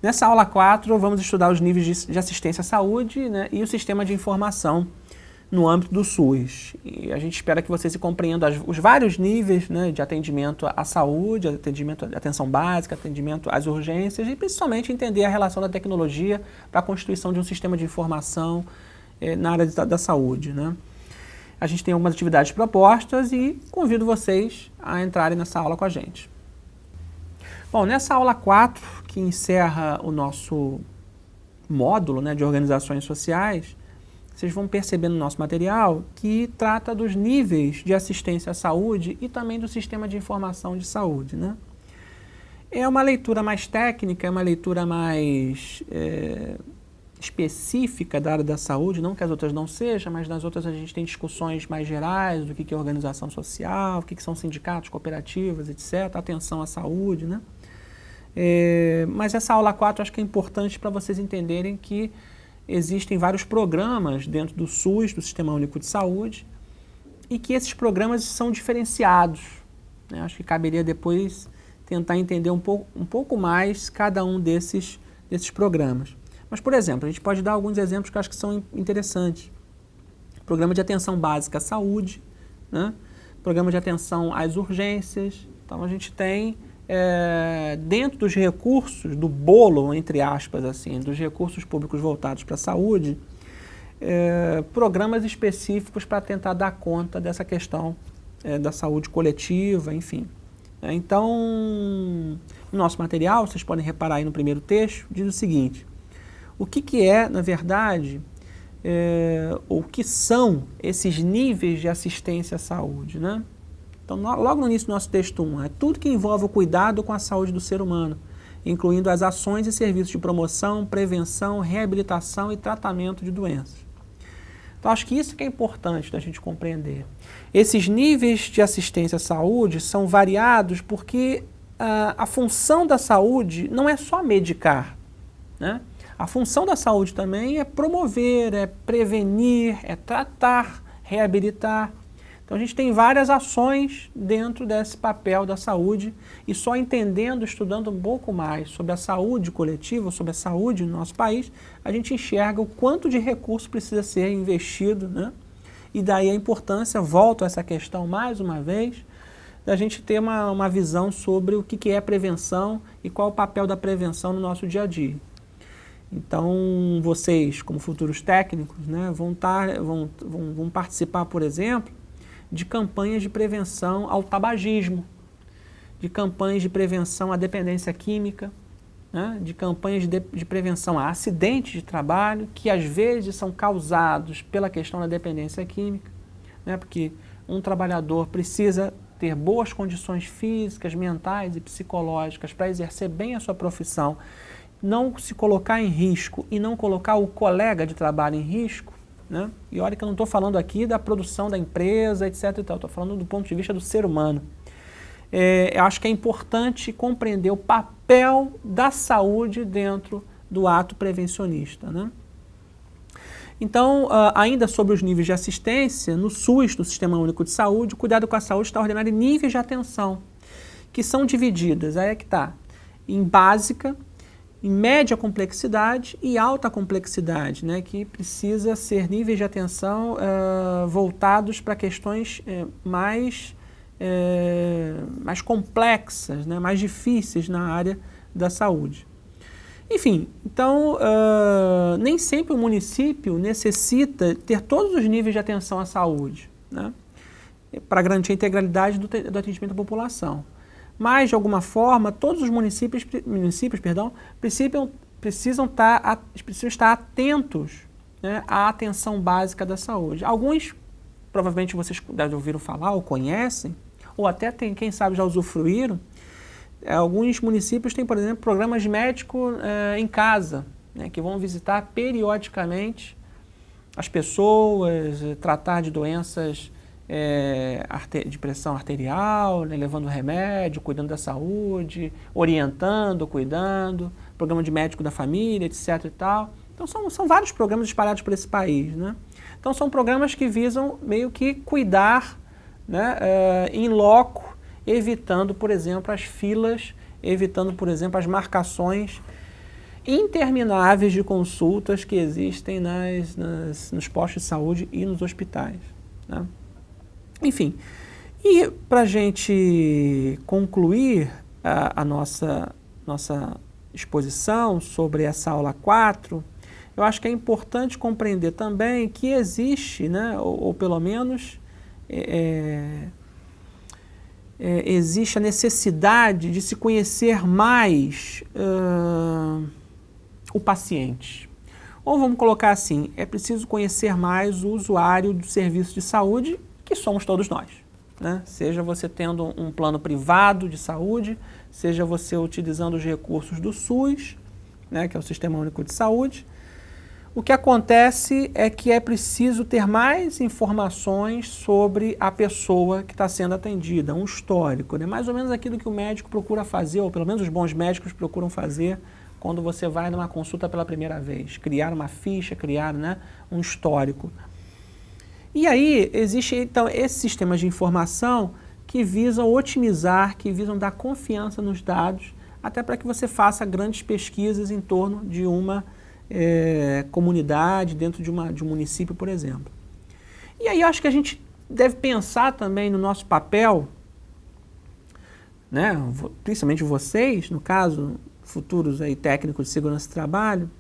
Nessa aula 4, vamos estudar os níveis de assistência à saúde, né, e o sistema de informação no âmbito do SUS. E a gente espera que vocês compreendam os vários níveis, né, de atendimento à saúde, atendimento à atenção básica, atendimento às urgências e principalmente entender a relação da tecnologia para a constituição de um sistema de informação na área da saúde, né. A gente tem algumas atividades propostas e convido vocês a entrarem nessa aula com a gente. Bom, nessa aula 4, que encerra o nosso módulo, né, de organizações sociais, vocês vão perceber no nosso material que trata dos níveis de assistência à saúde e também do sistema de informação de saúde, né? É uma leitura mais técnica, é uma leitura mais específica da área da saúde, não que as outras não sejam, mas nas outras a gente tem discussões mais gerais do que é organização social, o que são sindicatos, cooperativas, etc., atenção à saúde, né? Mas essa aula 4 acho que é importante para vocês entenderem que existem vários programas dentro do SUS, do Sistema Único de Saúde, e que esses programas são diferenciados, né? Acho que caberia depois tentar entender um pouco mais cada um desses programas. Mas, por exemplo, a gente pode dar alguns exemplos que eu acho que são interessantes. Programa de atenção básica à saúde, né? Programa de atenção às urgências. Então, a gente tem, dentro dos recursos, do bolo, entre aspas, assim, dos recursos públicos voltados para a saúde, programas específicos para tentar dar conta dessa questão da saúde coletiva, enfim. Então, no nosso material, vocês podem reparar aí no primeiro texto, diz o seguinte: o que é, na verdade, o que são esses níveis de assistência à saúde, né? Então, logo no início do nosso texto 1, é tudo que envolve o cuidado com a saúde do ser humano, incluindo as ações e serviços de promoção, prevenção, reabilitação e tratamento de doenças. Então, acho que isso que é importante da gente compreender. Esses níveis de assistência à saúde são variados porque a função da saúde não é só medicar, né? A função da saúde também é promover, é prevenir, é tratar, reabilitar. Então a gente tem várias ações dentro desse papel da saúde e só entendendo, estudando um pouco mais sobre a saúde coletiva, sobre a saúde no nosso país, a gente enxerga o quanto de recurso precisa ser investido, né? E daí a importância, volto a essa questão mais uma vez, da gente ter uma visão sobre o que é prevenção e qual o papel da prevenção no nosso dia a dia. Então, vocês, como futuros técnicos, né, vão participar, por exemplo, de campanhas de prevenção ao tabagismo, de campanhas de prevenção à dependência química, né, de campanhas de prevenção a acidentes de trabalho, que às vezes são causados pela questão da dependência química, né, porque um trabalhador precisa ter boas condições físicas, mentais e psicológicas para exercer bem a sua profissão, não se colocar em risco e não colocar o colega de trabalho em risco, né? E olha que eu não estou falando aqui da produção da empresa, etc. Estou falando do ponto de vista do ser humano. Eu acho que é importante compreender o papel da saúde dentro do ato prevencionista, né? Então, ainda sobre os níveis de assistência, no SUS, no Sistema Único de Saúde, o cuidado com a saúde está ordenado em níveis de atenção, que são divididas, aí é que está, em básica, em média complexidade e alta complexidade, né, que precisa ser níveis de atenção voltados para questões mais complexas, né, mais difíceis na área da saúde. Enfim, então, nem sempre o município necessita ter todos os níveis de atenção à saúde, né, para garantir a integralidade do atendimento à população. Mas, de alguma forma, todos os municípios precisam estar atentos, né, à atenção básica da saúde. Alguns, provavelmente vocês já ouviram falar ou conhecem, ou até quem sabe já usufruíram. Alguns municípios têm, por exemplo, programas de médico em casa, né, que vão visitar periodicamente as pessoas, tratar de doenças de pressão arterial, né, levando remédio, cuidando da saúde, orientando, cuidando, programa de médico da família, etc. e tal. Então são vários programas espalhados por esse país, né? Então são programas que visam meio que cuidar, né, em loco, evitando, por exemplo, as filas, evitando, por exemplo, as marcações intermináveis de consultas que existem nos postos de saúde e nos hospitais, né? Enfim, e para a gente concluir a nossa exposição sobre essa aula 4, eu acho que é importante compreender também que existe, né, ou pelo menos existe a necessidade de se conhecer mais o paciente. Ou vamos colocar assim, é preciso conhecer mais o usuário do serviço de saúde, que somos todos nós, né? Seja você tendo um plano privado de saúde, seja você utilizando os recursos do SUS, né, que é o Sistema Único de Saúde. O que acontece é que é preciso ter mais informações sobre a pessoa que está sendo atendida, um histórico, né? Mais ou menos aquilo que o médico procura fazer, ou pelo menos os bons médicos procuram fazer quando você vai numa consulta pela primeira vez. Criar uma ficha, criar, né, um histórico. E aí existe então esses sistemas de informação que visam otimizar, que visam dar confiança nos dados, até para que você faça grandes pesquisas em torno de uma comunidade, dentro de um município, por exemplo. E aí eu acho que a gente deve pensar também no nosso papel, né, principalmente vocês, no caso, futuros aí, técnicos de segurança do trabalho,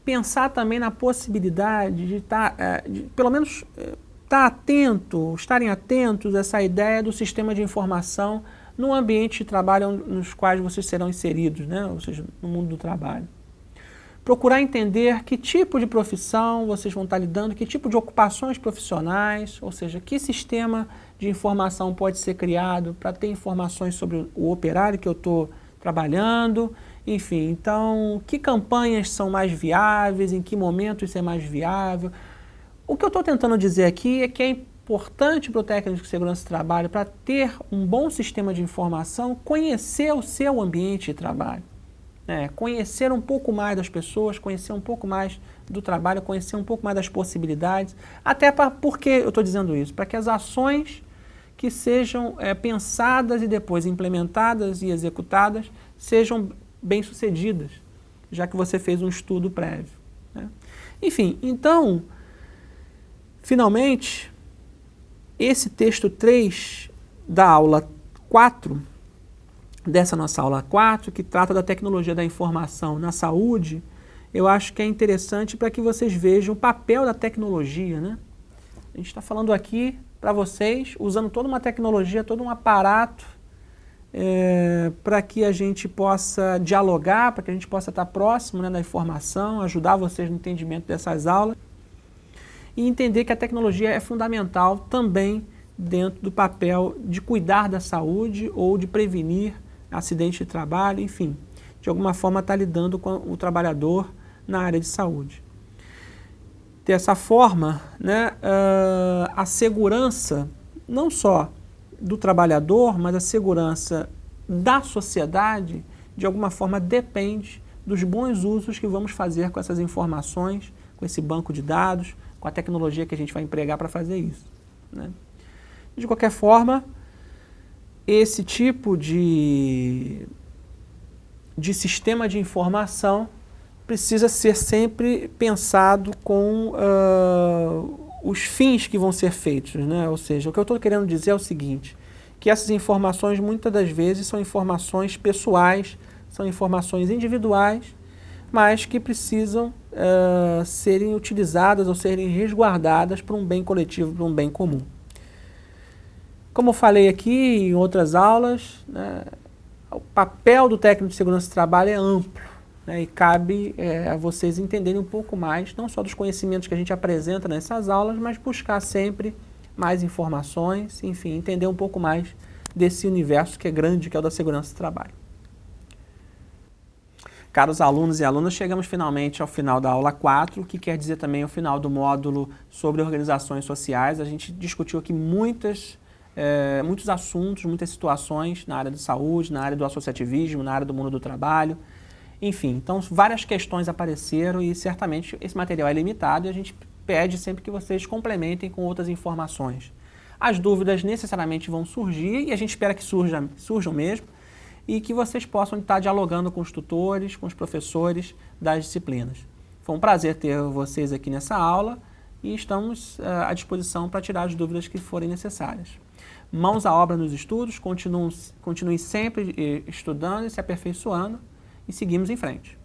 pensar também na possibilidade de pelo menos estarem atentos a essa ideia do sistema de informação no ambiente de trabalho nos quais vocês serão inseridos, né, ou seja, no mundo do trabalho. Procurar entender que tipo de profissão vocês vão estar lidando, que tipo de ocupações profissionais, ou seja, que sistema de informação pode ser criado para ter informações sobre o operário que eu estou trabalhando, enfim, então, que campanhas são mais viáveis, em que momento isso é mais viável. O que eu estou tentando dizer aqui é que é importante para o técnico de segurança do trabalho, para ter um bom sistema de informação, conhecer o seu ambiente de trabalho. Conhecer um pouco mais das pessoas, conhecer um pouco mais do trabalho, conhecer um pouco mais das possibilidades, por que eu estou dizendo isso? Para que as ações que sejam pensadas e depois implementadas e executadas sejam bem-sucedidas, já que você fez um estudo prévio, né? Enfim, então, finalmente, esse texto 3 da aula 4, dessa nossa aula 4, que trata da tecnologia da informação na saúde, eu acho que é interessante para que vocês vejam o papel da tecnologia, né? A gente está falando aqui para vocês, usando toda uma tecnologia, todo um aparato, para que a gente possa dialogar, para que a gente possa estar próximo, né, da informação, ajudar vocês no entendimento dessas aulas e entender que a tecnologia é fundamental também dentro do papel de cuidar da saúde ou de prevenir acidente de trabalho, enfim, de alguma forma está lidando com o trabalhador na área de saúde. Dessa forma, né, a segurança, não só do trabalhador, mas a segurança da sociedade, de alguma forma depende dos bons usos que vamos fazer com essas informações, com esse banco de dados, com a tecnologia que a gente vai empregar para fazer isso, né? De qualquer forma, esse tipo de sistema de informação precisa ser sempre pensado com os fins que vão ser feitos, né? Ou seja, o que eu estou querendo dizer é o seguinte, que essas informações muitas das vezes são informações pessoais, são informações individuais, mas que precisam serem utilizadas ou serem resguardadas para um bem coletivo, para um bem comum. Como eu falei aqui em outras aulas, né, o papel do técnico de segurança do trabalho é amplo, né, e cabe a vocês entenderem um pouco mais, não só dos conhecimentos que a gente apresenta nessas aulas, mas buscar sempre mais informações, enfim, entender um pouco mais desse universo que é grande, que é o da segurança do trabalho. Caros alunos e alunas, chegamos finalmente ao final da aula 4, que quer dizer também o final do módulo sobre organizações sociais. A gente discutiu aqui muitos assuntos, muitas situações na área de saúde, na área do associativismo, na área do mundo do trabalho, enfim. Então, várias questões apareceram e certamente esse material é limitado e a gente pede sempre que vocês complementem com outras informações. As dúvidas necessariamente vão surgir e a gente espera que surjam mesmo. e que vocês possam estar dialogando com os tutores, com os professores das disciplinas. Foi um prazer ter vocês aqui nessa aula e estamos à disposição para tirar as dúvidas que forem necessárias. Mãos à obra nos estudos, continuem sempre estudando e se aperfeiçoando e seguimos em frente.